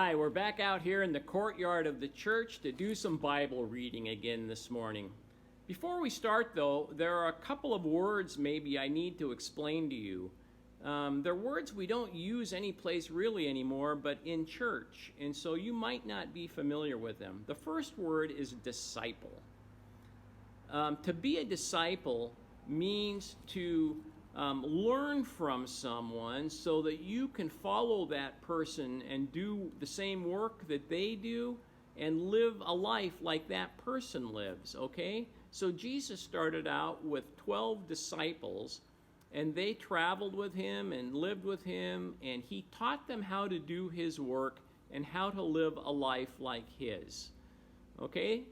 Hi, we're back out here in the courtyard of the church to do some Bible reading again this morning. Before we start, though, there are a couple of words maybe I need to explain to you. They're words we don't use anyplace really anymore, but in church, and so you might not be familiar with them. The first word is disciple. To be a disciple means to learn from someone so that you can follow that person and do the same work that they do and live a life like that person lives, okay? So Jesus started out with 12 disciples, and they traveled with him and lived with him, and he taught them how to do his work and how to live a life like his, okay?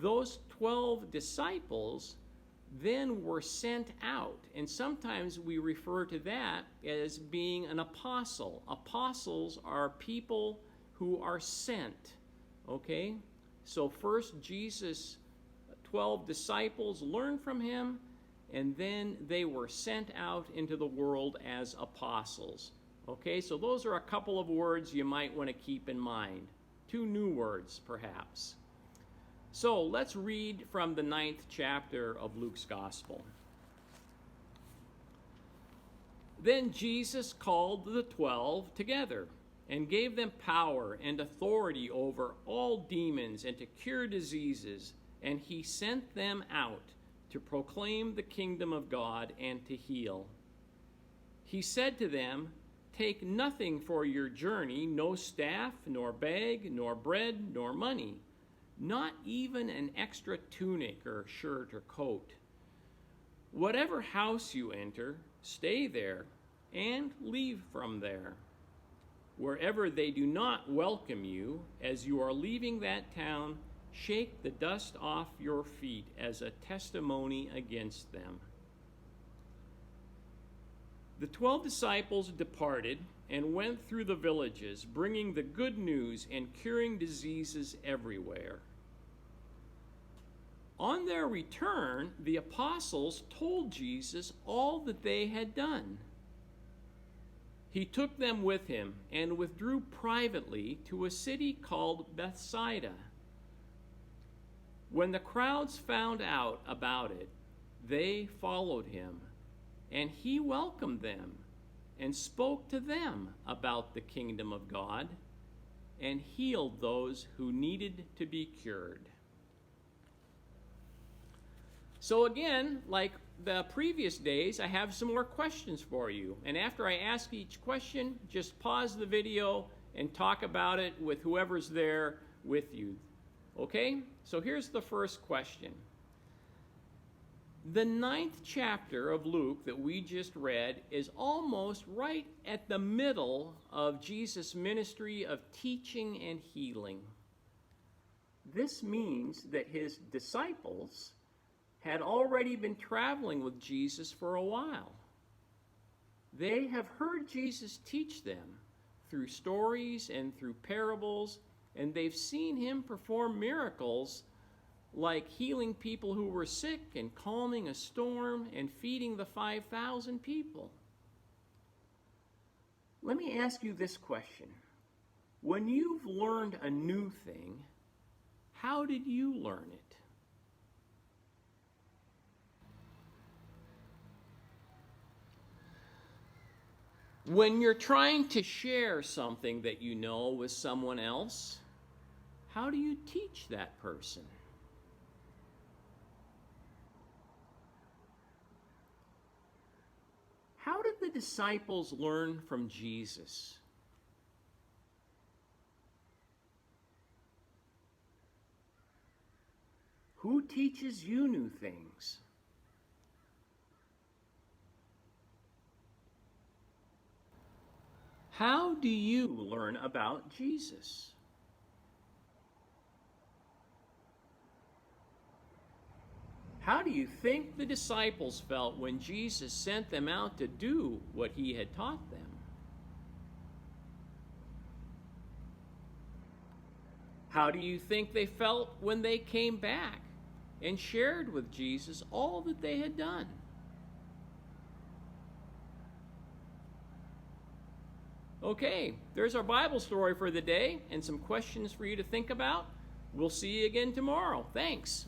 Those 12 disciples then were sent out, and sometimes we refer to that as being an apostle. Apostles are people who are sent, okay? So first Jesus' 12 disciples learned from him, and then they were sent out into the world as apostles, okay? So those are a couple of words you might want to keep in mind. 2 new words, perhaps. So let's read from the 9th chapter of Luke's Gospel. Then Jesus called the 12 together and gave them power and authority over all demons and to cure diseases, and he sent them out to proclaim the kingdom of God and to heal. He said to them, "Take nothing for your journey, no staff, nor bag, nor bread, nor money, not even an extra tunic or shirt or coat. Whatever house you enter, stay there and leave from there. Wherever they do not welcome you, as you are leaving that town, shake the dust off your feet as a testimony against them." The 12 disciples departed and went through the villages, bringing the good news and curing diseases everywhere. On their return, the apostles told Jesus all that they had done. He took them with him and withdrew privately to a city called Bethsaida. When the crowds found out about it, they followed him, and he welcomed them and spoke to them about the kingdom of God and healed those who needed to be cured. So again, like the previous days, I have some more questions for you. And after I ask each question, just pause the video and talk about it with whoever's there with you. Okay? So here's the first question. The 9th chapter of Luke that we just read is almost right at the middle of Jesus' ministry of teaching and healing. This means that his disciples had already been traveling with Jesus for a while. They have heard Jesus teach them through stories and through parables, and they've seen him perform miracles like healing people who were sick and calming a storm and feeding the 5,000 people. Let me ask you this question. When you've learned a new thing, how did you learn it? When you're trying to share something that you know with someone else, how do you teach that person? How did the disciples learn from Jesus? Who teaches you new things? How do you learn about Jesus? How do you think the disciples felt when Jesus sent them out to do what he had taught them? How do you think they felt when they came back and shared with Jesus all that they had done? Okay, there's our Bible story for the day and some questions for you to think about. We'll see you again tomorrow. Thanks.